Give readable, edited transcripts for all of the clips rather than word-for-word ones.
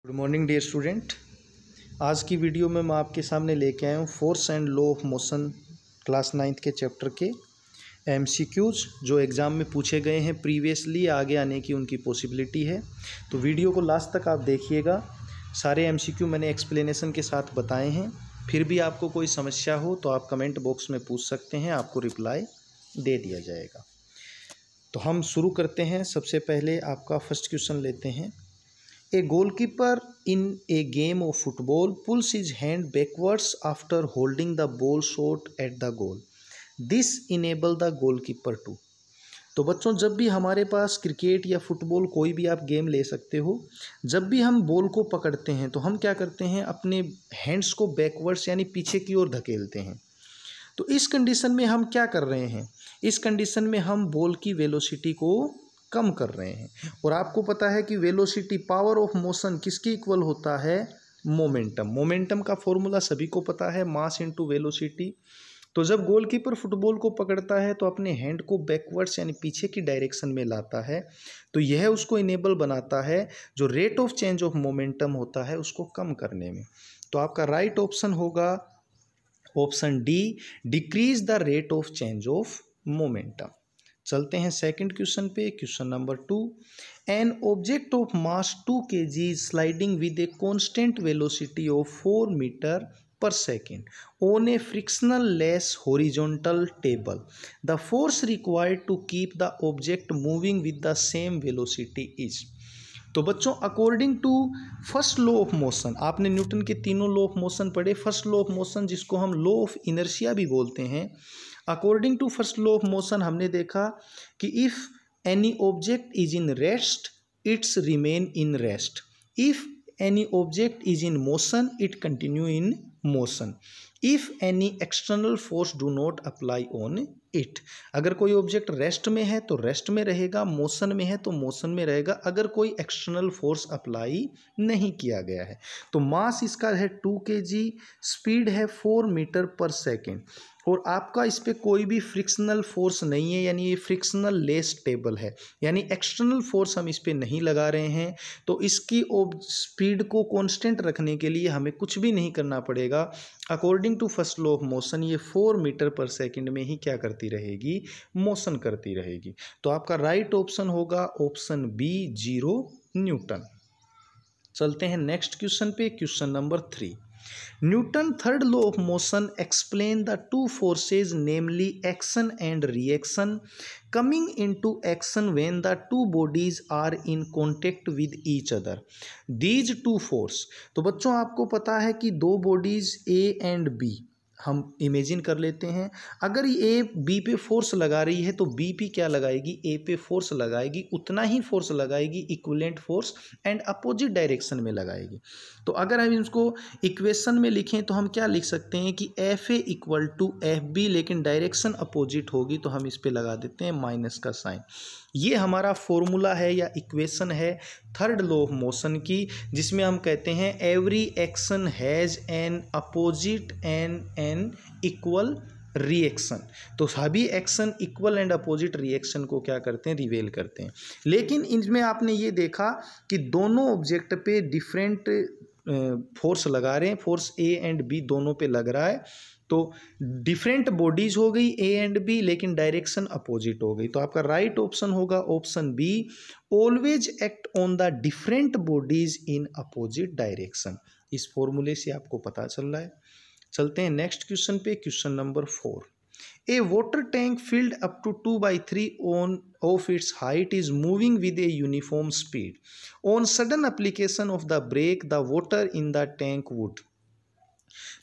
Good morning dear student. आज की video में मैं आपके सामने लेके आया हूँ force and law of motion class 9th के चैप्टर के एमसीक्यूज जो एग्ज़ाम में पूछे गए हैं प्रीवियसली, आगे आने की उनकी पॉसिबिलिटी है। तो वीडियो को लास्ट तक आप देखिएगा। सारे एमसीक्यू मैंने एक्सप्लेनेशन के साथ बताए हैं। फिर भी आपको कोई समस्या हो तो आप कमेंट बॉक्स में पूछ सकते हैं, आपको रिप्लाई दे दिया जाएगा। तो हम शुरू करते हैं। सबसे पहले आपका फर्स्ट क्वेश्चन लेते हैं। A goalkeeper in a game of football pulls his hand backwards after holding the ball short at the goal. This enable the goalkeeper to। तो बच्चों, जब भी हमारे पास क्रिकेट या फुटबॉल कोई भी आप गेम ले सकते हो, जब भी हम बॉल को पकड़ते हैं तो हम क्या करते हैं, अपने हैंड्स को बैकवर्ड्स यानी पीछे की ओर धकेलते हैं। तो इस कंडीशन में हम क्या कर रहे हैं, इस कंडीशन में हम बॉल की वेलोसिटी को कम कर रहे हैं। और आपको पता है कि वेलोसिटी पावर ऑफ मोशन किसके इक्वल होता है, मोमेंटम। मोमेंटम का फॉर्मूला सभी को पता है, मास इनटू वेलोसिटी। तो जब गोलकीपर फुटबॉल को पकड़ता है तो अपने हैंड को बैकवर्ड्स यानी पीछे की डायरेक्शन में लाता है, तो यह उसको इनेबल बनाता है जो rate of change of momentum होता है उसको कम करने में। तो आपका राइट ऑप्शन होगा option D, decrease the rate of change of momentum. चलते हैं सेकंड क्वेश्चन पे। Question number 2, an object of mass 2 kg sliding with a constant velocity of 4 metre per second on a frictional less horizontal table, the force required to keep the object moving with the same velocity is. तो बच्चों, according to first law of motion, आपने Newton के तीनों law of motion पढ़े। First law of motion जिसको हम law of inertia भी बोलते हैं, according to first law of motion हमने देखा कि if any object is in rest its remain in rest, if any object is in motion it continue in motion, if any external force do not apply on it. अगर कोई object rest में है तो rest में रहेगा, motion में है तो मोशन में रहेगा, अगर कोई एक्सटर्नल फोर्स अप्लाई नहीं किया गया है। तो मास इसका है 2 kg, स्पीड है 4 मीटर पर सेकेंड, और आपका इस पर कोई भी फ्रिक्शनल फोर्स नहीं है, यानी ये फ्रिक्शनल लेस टेबल है, यानी एक्सटर्नल फोर्स हम इस पर नहीं लगा रहे हैं। तो इसकी स्पीड को कांस्टेंट रखने के लिए हमें कुछ भी नहीं करना पड़ेगा। According to first law of motion ये 4 मीटर पर सेकेंड में ही क्या करती रहेगी, मोशन करती रहेगी। तो आपका राइट ऑप्शन होगा ऑप्शन बी, 0 न्यूटन। चलते हैं नेक्स्ट क्वेश्चन पे। Question number 3, Newton third law of motion explain the two forces namely action and reaction coming into action when the two bodies are in contact with each other, these two force. तो बच्चों, आपको पता है कि दो bodies A and B हम imagine कर लेते हैं। अगर ए बी पे फोर्स लगा रही है तो बी पे क्या लगाएगी, ए पे फोर्स लगाएगी, उतना ही फोर्स लगाएगी, equivalent force, and opposite direction में लगाएगी। तो अगर हम इसको इक्वेशन में लिखें तो हम क्या लिख सकते हैं कि F A equal to F B, लेकिन डायरेक्शन अपोजिट होगी तो हम इस पे लगा देते हैं माइनस का साइन। ये हमारा फॉर्मूला है या इक्वेशन है थर्ड लॉ ऑफ मोशन की, जिसमें हम कहते हैं every action has an opposite and an equal reaction. तो सभी action equal and opposite reaction को क्या करते हैं, रिवेल करते हैं। लेकिन इनमें आपने ये देखा कि दोनों ऑब्जेक्ट पे डिफरेंट फोर्स लगा रहे हैं, फोर्स ए एंड बी दोनों पे लग रहा है। तो डिफरेंट बॉडीज हो गई ए एंड बी, लेकिन डायरेक्शन अपोजिट हो गई। तो आपका राइट ऑप्शन होगा option B, always act on the different bodies in opposite direction. इस फॉर्मूले से आपको पता चल रहा है। चलते हैं नेक्स्ट क्वेश्चन पे। Question number 4, A water tank filled up to 2/3 of its height is moving with a uniform speed. On sudden application of the brake, the water in the tank would।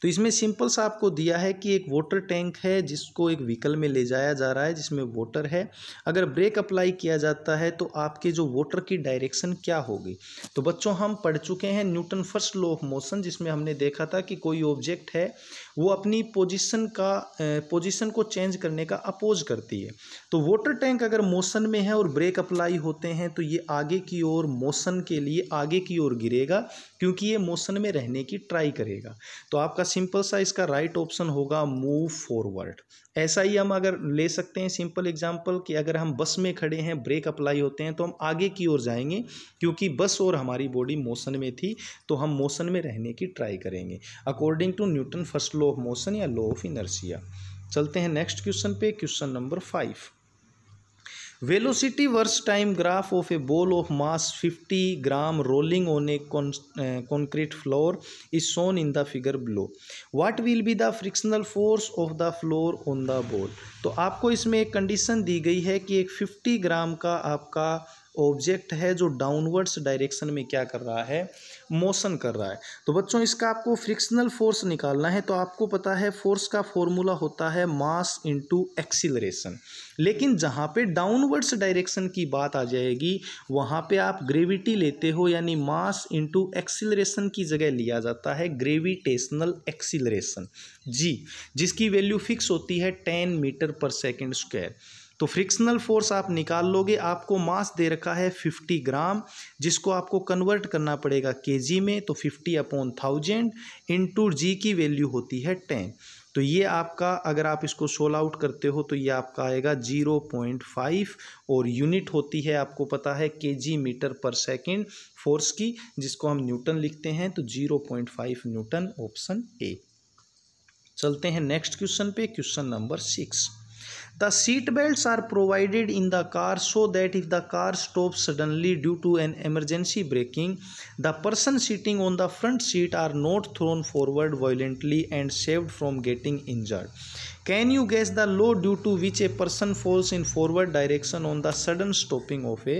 तो इसमें simple सा आपको दिया है कि एक water tank है जिसको एक व्हीकल में ले जाया जा रहा है, जिसमें वाटर है। अगर ब्रेक अप्लाई किया जाता है तो आपके जो वाटर की डायरेक्शन क्या होगी। तो बच्चों, हम पढ़ चुके हैं Newton first law of motion, जिसमें हमने देखा था कि कोई ऑब्जेक्ट है वो अपनी पोजीशन को चेंज करने का अपोज करती है। तो वाटर टैंक अगर मोशन में है और ब्रेक अप्लाई होते हैं तो ये आगे की ओर, मोशन के लिए आगे की ओर गिरेगा, क्योंकि ये मोशन में रहने की ट्राई करेगा। तो आपका सिंपल सा इसका राइट ऑप्शन होगा मूव फॉरवर्ड। ऐसा ही हम अगर ले सकते हैं सिंपल एग्जांपल कि अगर हम बस में खड़े हैं, ब्रेक अप्लाई होते हैं तो हम आगे की ओर जाएंगे, क्योंकि बस और हमारी बॉडी मोशन में थी तो हम मोशन में रहने की ट्राई करेंगे according to Newton first law of motion या लॉ ऑफ इनर्शिया। चलते हैं नेक्स्ट क्वेश्चन पे, question number 5। Velocity versus time graph of a ball of mass 50 gram rolling on a concrete floor is shown in the figure below. What will be the frictional force of the floor on the ball? तो आपको इसमें एक condition दी गई है कि एक 50 ग्राम का आपका ऑब्जेक्ट है जो डाउनवर्ड्स डायरेक्शन में क्या कर रहा है, मोशन कर रहा है। तो बच्चों इसका आपको फ्रिक्शनल फोर्स निकालना है। तो आपको पता है फोर्स का फॉर्मूला होता है मास इनटू एक्सीलरेशन, लेकिन जहाँ पे डाउनवर्ड्स डायरेक्शन की बात आ जाएगी वहाँ पे आप ग्रेविटी लेते हो, यानी मास इनटू एक्सीलरेशन की जगह लिया जाता है ग्रेविटेशनल एक्सीलरेशन जी, जिसकी वैल्यू फिक्स होती है 10 मीटर पर सेकेंड स्क्वायर। तो फ्रिक्शनल फोर्स आप निकाल लोगे, आपको मास दे रखा है 50 ग्राम, जिसको आपको कन्वर्ट करना पड़ेगा केजी में, तो 50/1000 इंटू जी की वैल्यू होती है 10। तो ये आपका अगर आप इसको सोल्व आउट करते हो तो ये आपका आएगा 0.5 और यूनिट होती है आपको पता है KG metre per second force की, जिसको हम न्यूटन लिखते हैं, तो 0.5 न्यूटन, ऑप्शन ए। चलते हैं नेक्स्ट क्वेश्चन पे, question number 6। The seat belts are provided in the car so that if the car stops suddenly due to an emergency braking, the person sitting on the front seat are not thrown forward violently and saved from getting injured. Can you guess the law due to which a person falls in forward direction on the sudden stopping of a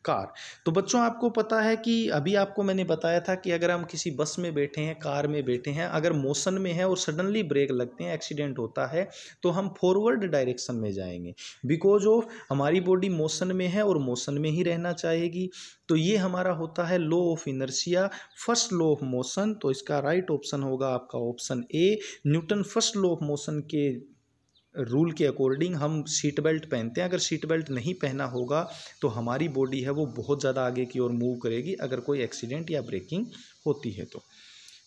car? तो बच्चों आपको पता है कि अभी आपको मैंने बताया था कि अगर हम किसी बस में बैठे हैं, कार में बैठे हैं, अगर मोशन में है और सडनली ब्रेक लगते हैं, एक्सीडेंट होता है, तो हम फॉरवर्ड डायरेक्शन में जाएंगे, बिकॉज ऑफ हमारी बॉडी मोशन में है और मोशन में ही रहना चाहेगी। तो ये हमारा होता है law of inertia, first law of motion. तो इसका राइट ऑप्शन होगा आपका option A. Newton first law of motion के रूल के अकॉर्डिंग हम सीट बेल्ट पहनते हैं। अगर सीट बेल्ट नहीं पहना होगा तो हमारी बॉडी है वो बहुत ज़्यादा आगे की ओर मूव करेगी अगर कोई एक्सीडेंट या ब्रेकिंग होती है तो।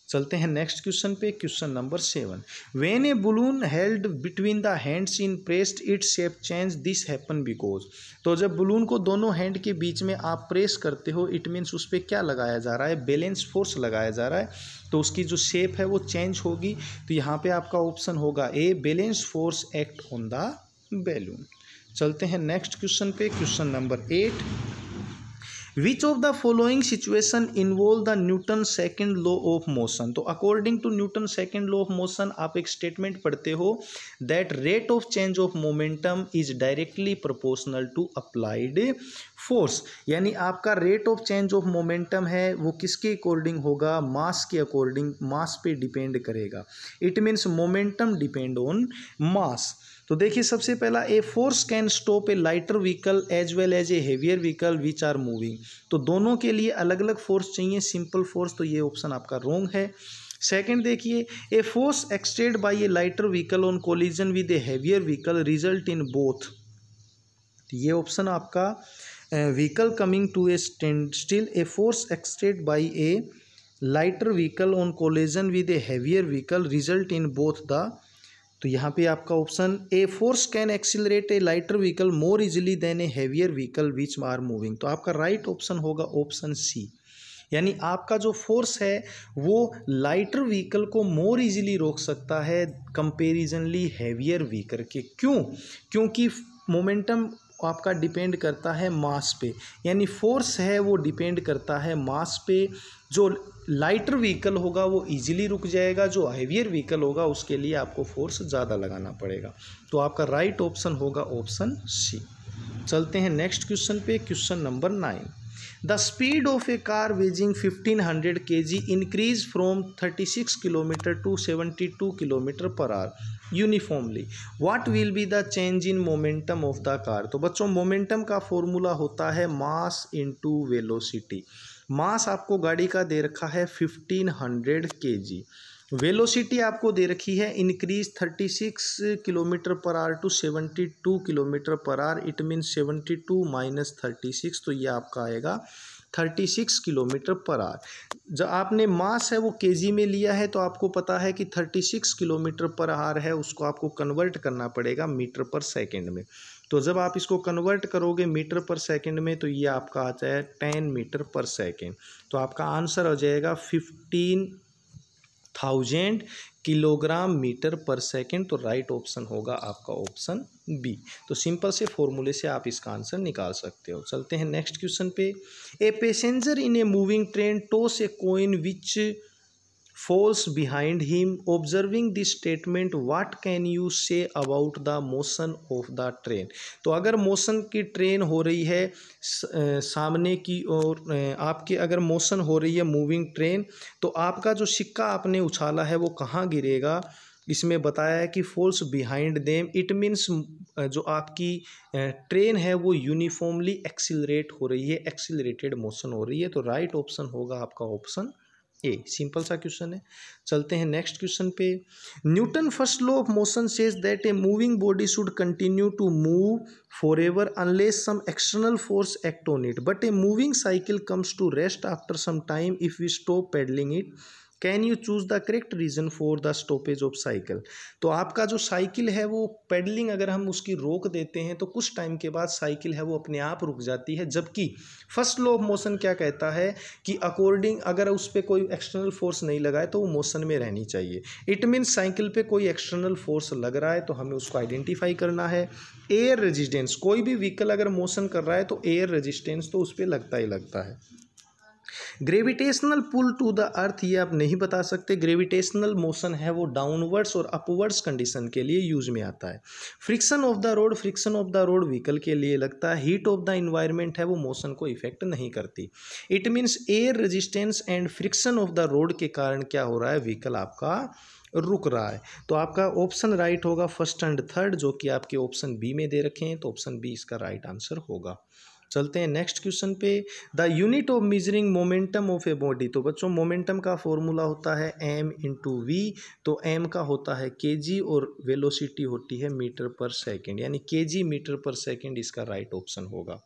चलते हैं नेक्स्ट क्वेश्चन पे, question number 7। When A balloon held between the hands in pressed its shape change, this happen because. तो जब बलून को दोनों हैंड के बीच में आप प्रेस करते हो, इट मीन्स उस पर क्या लगाया जा रहा है, बैलेंस फोर्स लगाया जा रहा है, तो उसकी जो शेप है वो चेंज होगी। तो यहाँ पे आपका ऑप्शन होगा A, balance force act on the balloon. चलते हैं नेक्स्ट क्वेश्चन पे, question number 8। Which of the following situation involve the Newton second law of motion? तो according to Newton second law of motion आप एक statement पढ़ते हो that rate of change of momentum is directly proportional to applied force, यानी आपका rate of change of momentum है वो किसके अकॉर्डिंग होगा, मास के अकॉर्डिंग, मास पे डिपेंड करेगा। It means momentum depend on mass. तो देखिए सबसे पहला, a force can stop a lighter vehicle as well as a heavier vehicle which are moving. तो दोनों के लिए अलग अलग फोर्स चाहिए, सिंपल फोर्स, तो ये ऑप्शन आपका रॉन्ग है। सेकंड देखिए, a force exerted by a lighter vehicle on collision with a heavier vehicle result in both. ये ऑप्शन आपका vehicle coming to a standstill, a force exerted by a lighter vehicle on collision with a heavier vehicle result in both the. तो यहाँ पे आपका option A, force can accelerate a lighter vehicle more easily than a heavier vehicle which are moving. तो आपका right option होगा option सी, यानी आपका जो फोर्स है वो लाइटर व्हीकल को मोर इजीली रोक सकता है कंपेरिजनली हेवियर व्हीकल के। क्यों? क्योंकि मोमेंटम आपका डिपेंड करता है मास पे, यानी फोर्स है वो डिपेंड करता है मास पे। जो लाइटर व्हीकल होगा वो इजीली रुक जाएगा, जो हेवियर व्हीकल होगा उसके लिए आपको फोर्स ज़्यादा लगाना पड़ेगा। तो आपका राइट ऑप्शन होगा ऑप्शन सी। चलते हैं नेक्स्ट क्वेश्चन पे, question number 9। The speed of a car weighing 1500 kg increase from 36 kilometer to 72 kilometer per hour uniformly, what will be the change in momentum of the car. तो बच्चों momentum का formula होता है mass into velocity. मास आपको गाड़ी का दे रखा है 1500 kg, वेलोसिटी आपको दे रखी है increase 36 kilometer per hour to 72 kilometer per hour, it means 72 - 36, तो ये आपका आएगा 36 किलोमीटर पर आवर। जब आपने मास है वो केजी में लिया है तो आपको पता है कि 36 किलोमीटर पर आवर है, उसको आपको कन्वर्ट करना पड़ेगा मीटर पर सेकंड में। तो जब आप इसको कन्वर्ट करोगे मीटर पर सेकंड में तो ये आपका आता है 10 मीटर पर सेकंड। तो आपका आंसर हो जाएगा 15,000 किलोग्राम मीटर पर सेकंड। तो राइट ऑप्शन होगा आपका ऑप्शन बी। तो सिंपल से फॉर्मूले से आप इसका आंसर निकाल सकते हो। चलते हैं नेक्स्ट क्वेश्चन पे। A passenger in a moving train toss a coin which falls behind him. Observing this statement, what can you say about the motion of the train? तो अगर मोशन की ट्रेन हो रही है सामने की और आपके अगर मोशन हो रही है मूविंग ट्रेन, तो आपका जो सिक्का आपने उछाला है वो कहाँ गिरेगा? इसमें बताया है कि falls behind them. It means जो आपकी ट्रेन है वो यूनिफॉर्मली एक्सिलरेट हो रही है, एक्सिलरेटेड मोशन हो रही है। तो राइट ऑप्शन होगा आपका ऑप्शन ए। सिंपल सा क्वेश्चन है। चलते हैं नेक्स्ट क्वेश्चन पे। Newton first law of motion says that a moving body should continue to move forever unless some external force act on it, but a moving cycle comes to rest after some time if we stop pedaling it. Can you choose the correct reason for the stoppage of cycle? तो आपका जो cycle है वो pedalling अगर हम उसकी रोक देते हैं तो कुछ टाइम के बाद साइकिल है वो अपने आप रुक जाती है। जबकि फर्स्ट लॉ ऑफ मोशन क्या कहता है कि अकॉर्डिंग अगर उस पर कोई एक्सटर्नल फोर्स नहीं लगाए तो वो मोशन में रहनी चाहिए। इट मीन्स साइकिल पे कोई एक्सटर्नल फोर्स लग रहा है तो हमें उसको आइडेंटिफाई करना है। एयर रेजिस्टेंस, कोई भी व्हीकल अगर मोशन कर रहा है तो एयर रेजिस्टेंस तो उस पर लगता ही लगता है। Gravitational pull to the earth, ये आप नहीं बता सकते। ग्रेविटेशनल मोशन है वो डाउनवर्ड्स और अपवर्ड्स कंडीशन के लिए यूज में आता है। Friction of the road, friction of the road vehicle के लिए लगता है। हीट ऑफ द इन्वायरमेंट है वो मोशन को इफेक्ट नहीं करती। It means air resistance and friction of the road के कारण क्या हो रहा है, व्हीकल आपका रुक रहा है। तो आपका ऑप्शन राइट होगा फर्स्ट एंड थर्ड, जो कि आपके ऑप्शन बी में दे रखे हैं। तो ऑप्शन बी इसका राइट आंसर होगा। चलते हैं नेक्स्ट क्वेश्चन पे। The unit of measuring momentum of a body. तो बच्चों मोमेंटम का फॉर्मूला होता है m इंटू वी। तो m का होता है kg और वेलोसिटी होती है मीटर पर सेकंड, यानी kg मीटर पर सेकंड इसका राइट ऑप्शन होगा।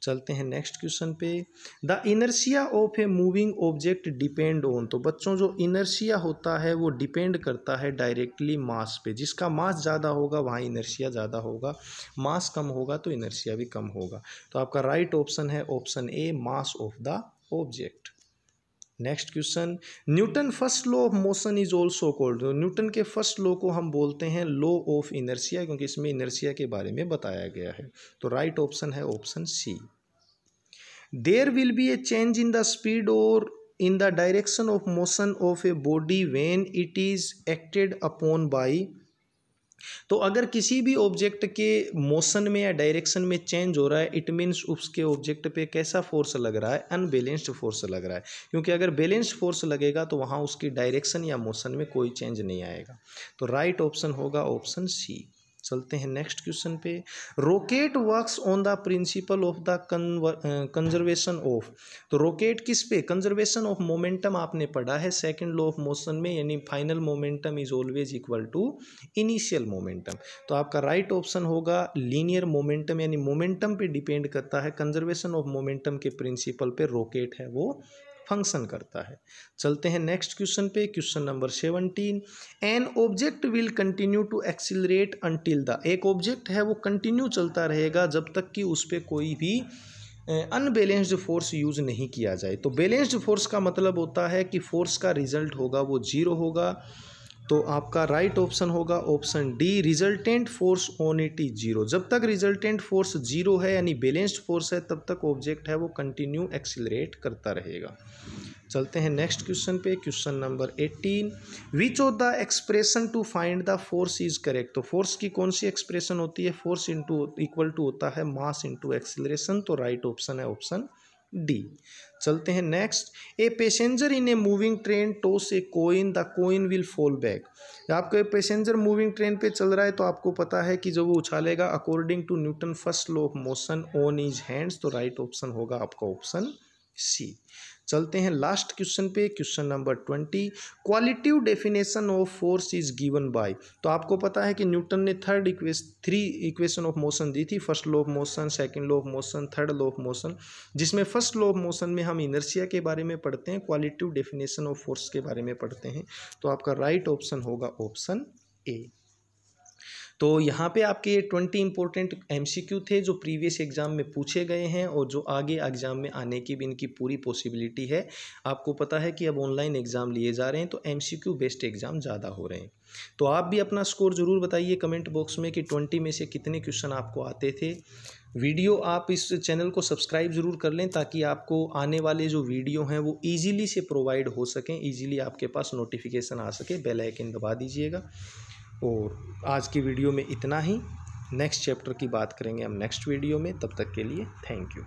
चलते हैं नेक्स्ट क्वेश्चन पे। The inertia of a moving object depend on. तो बच्चों जो इनर्शिया होता है वो डिपेंड करता है डायरेक्टली मास पे। जिसका मास ज़्यादा होगा वहाँ इनर्शिया ज़्यादा होगा, मास कम होगा तो इनर्शिया भी कम होगा। तो आपका राइट ऑप्शन है option A, mass of the object. Next question. Newton first law of motion is also called. Newton के फर्स्ट लॉ को हम बोलते हैं लॉ ऑफ इनर्शिया, क्योंकि इसमें इनर्शिया के बारे में बताया गया है। तो राइट ऑप्शन है option C. There will be a change in the speed और in the direction of motion of a body when it is acted upon by. तो अगर किसी भी ऑब्जेक्ट के मोशन में या डायरेक्शन में चेंज हो रहा है, इट मीन्स उसके ऑब्जेक्ट पे कैसा फोर्स लग रहा है, अनबैलेंस्ड फोर्स लग रहा है। क्योंकि अगर बैलेंस्ड फोर्स लगेगा तो वहाँ उसकी डायरेक्शन या मोशन में कोई चेंज नहीं आएगा। तो राइट ऑप्शन होगा ऑप्शन सी। चलते हैं नेक्स्ट क्वेश्चन पे। Rocket works on the principle of the conservation of. तो रॉकेट किस पे, कंजर्वेशन ऑफ मोमेंटम आपने पढ़ा है सेकंड लॉ ऑफ मोशन में, यानी final momentum is always equal to initial momentum. तो आपका राइट ऑप्शन होगा लीनियर मोमेंटम, यानी मोमेंटम पे डिपेंड करता है। कंजर्वेशन ऑफ मोमेंटम के प्रिंसिपल पे रॉकेट है वो फंक्शन करता है। चलते हैं नेक्स्ट क्वेश्चन पे। Question number 17। An object will continue to accelerate until the. एक ऑब्जेक्ट है वो कंटिन्यू चलता रहेगा जब तक कि उस पर कोई भी अनबैलेंस्ड फोर्स यूज नहीं किया जाए। तो बैलेंस्ड फोर्स का मतलब होता है कि फोर्स का रिजल्ट होगा वो जीरो होगा। तो आपका राइट ऑप्शन होगा option D, resultant force on it is zero. जब तक रिजल्टेंट फोर्स जीरो है यानी बैलेंस्ड फोर्स है तब तक ऑब्जेक्ट है वो कंटिन्यू एक्सिलरेट करता रहेगा। चलते हैं नेक्स्ट क्वेश्चन पे। Question number 18। Which of the expression to find the force is correct. तो फोर्स की कौन सी एक्सप्रेशन होती है, फोर्स इंटू इक्वल टू होता है मास इंटू एक्सिलरेशन। तो राइट ऑप्शन है ऑप्शन डी। चलते हैं next. A passenger in a moving train toss a coin, the coin will fall back. आपका पैसेंजर मूविंग ट्रेन पे चल रहा है तो आपको पता है कि जब वो उछालेगा according to Newton first law of motion on his hands. तो राइट ऑप्शन होगा आपका ऑप्शन सी। चलते हैं लास्ट क्वेश्चन पे, question number 20। Qualitative definition of force is given by. तो आपको पता है कि न्यूटन ने थ्री इक्वेशन ऑफ मोशन दी थी, first law of motion, second law of motion, third law of motion, जिसमें फर्स्ट लॉ ऑफ मोशन में हम इनर्शिया के बारे में पढ़ते हैं, क्वालिटिव डेफिनेशन ऑफ फोर्स के बारे में पढ़ते हैं। तो आपका राइट ऑप्शन होगा ऑप्शन ए। तो यहाँ पे आपके 20 इंपॉर्टेंट MCQ थे जो प्रीवियस एग्जाम में पूछे गए हैं और जो आगे एग्जाम में आने की भी इनकी पूरी पॉसिबिलिटी है। आपको पता है कि अब ऑनलाइन एग्ज़ाम लिए जा रहे हैं तो MCQ बेस्ड एग्ज़ाम ज़्यादा हो रहे हैं। तो आप भी अपना स्कोर ज़रूर बताइए कमेंट बॉक्स में कि 20 में से कितने क्वेश्चन आपको आते थे। वीडियो आप इस चैनल को सब्सक्राइब ज़रूर कर लें ताकि आपको आने वाले जो वीडियो हैं वो ईजीली से प्रोवाइड हो सकें, ईजीली आपके पास नोटिफिकेशन आ सके। बेल आइकन दबा दीजिएगा। और आज की वीडियो में इतना ही। नेक्स्ट चैप्टर की बात करेंगे हम नेक्स्ट वीडियो में। तब तक के लिए थैंक यू।